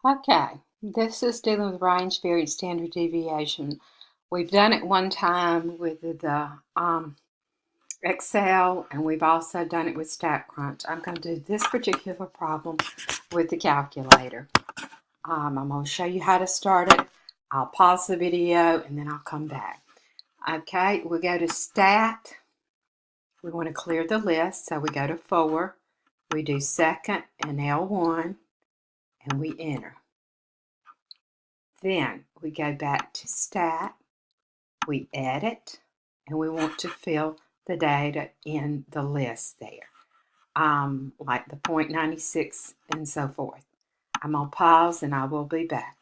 Okay, this is dealing with range variance standard deviation. We've done it one time with the Excel, and we've also done it with StatCrunch. I'm going to do this particular problem with the calculator. I'm going to show you how to start it. I'll pause the video and then I'll come back. Okay, we go to Stat. We want to clear the list, so we go to 4. We do second and L1, and we enter. Then we go back to Stat, we edit, and we want to fill the data in the list there, like the 0.96 and so forth. I'm going to pause and I will be back.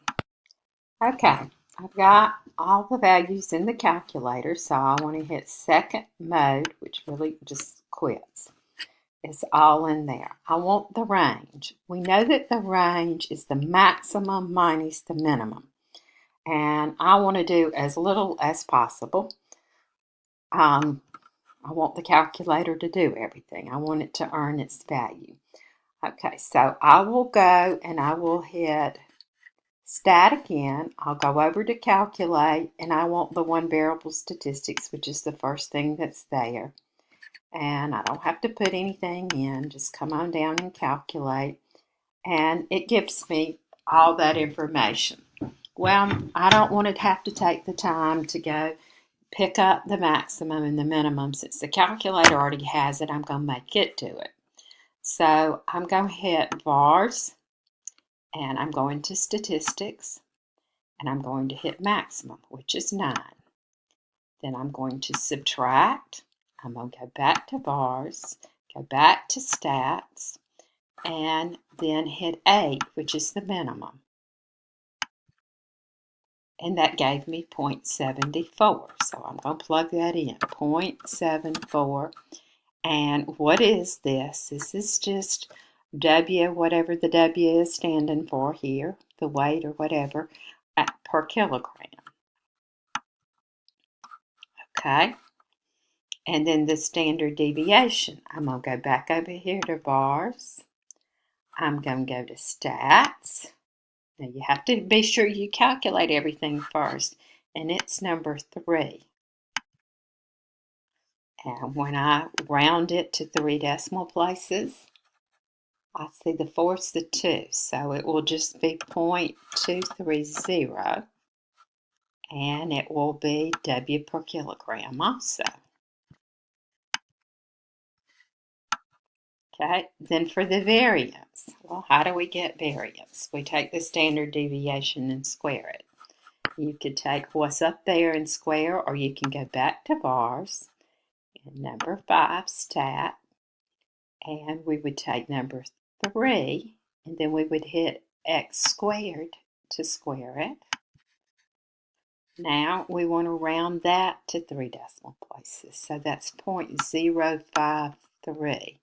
Okay, I've got all the values in the calculator, so I want to hit second mode, which really just quits. It's all in there. I want the range. We know that the range is the maximum minus the minimum. And I want to do as little as possible. I want the calculator to do everything. I want it to earn its value. Okay, so I will go and I will hit Stat again. I'll go over to Calculate, and I want the one variable statistics, which is the first thing that's there. And I don't have to put anything in. Just come on down and calculate. And it gives me all that information. Well, I don't want to have to take the time to go pick up the maximum and the minimum. Since the calculator already has it, I'm going to make it do it. So I'm going to hit VARS, and I'm going to Statistics, and I'm going to hit Maximum, which is 9. Then I'm going to Subtract. I'm going to go back to VARS, go back to Stats, and then hit 8, which is the minimum. And that gave me 0.74. So I'm going to plug that in, 0.74. And what is this? This is just W, whatever the W is standing for here, the weight or whatever, per kilogram. Okay? And then the standard deviation. I'm going to go back over here to VARS. I'm going to go to Stats. Now you have to be sure you calculate everything first. And it's number 3. And when I round it to 3 decimal places, I see the 4's the 2. So it will just be 0.230. And it will be W per kilogram also. Okay, then for the variance, well, how do we get variance? We take the standard deviation and square it. You could take what's up there and square, or you can go back to VARS and number 5 stat, and we would take number 3, and then we would hit x squared to square it. Now we want to round that to 3 decimal places, so that's 0.053.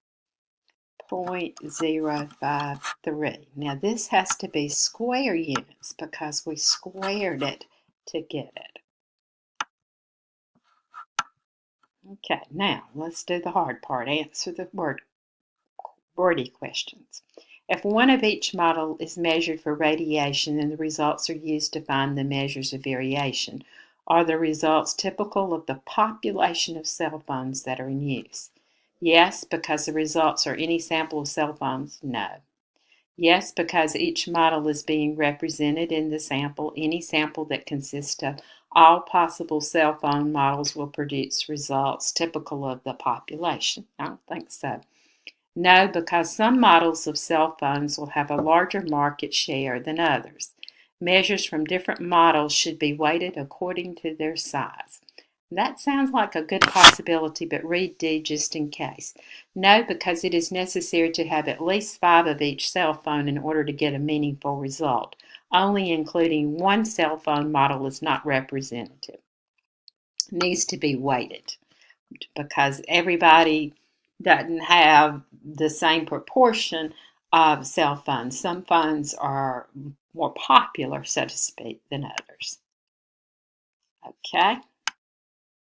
0.053. Now this has to be square units because we squared it to get it. Okay, now let's do the hard part. Answer the wordy questions. If one of each model is measured for radiation and the results are used to find the measures of variation, are the results typical of the population of cell phones that are in use? Yes, because the results are any sample of cell phones. No. Yes, because each model is being represented in the sample. Any sample that consists of all possible cell phone models will produce results typical of the population. I don't think so. No, because some models of cell phones will have a larger market share than others. Measures from different models should be weighted according to their size. That sounds like a good possibility, but read D just in case. No, because it is necessary to have at least 5 of each cell phone in order to get a meaningful result. Only including one cell phone model is not representative. It needs to be weighted because everybody doesn't have the same proportion of cell phones. Some phones are more popular, so to speak, than others. Okay.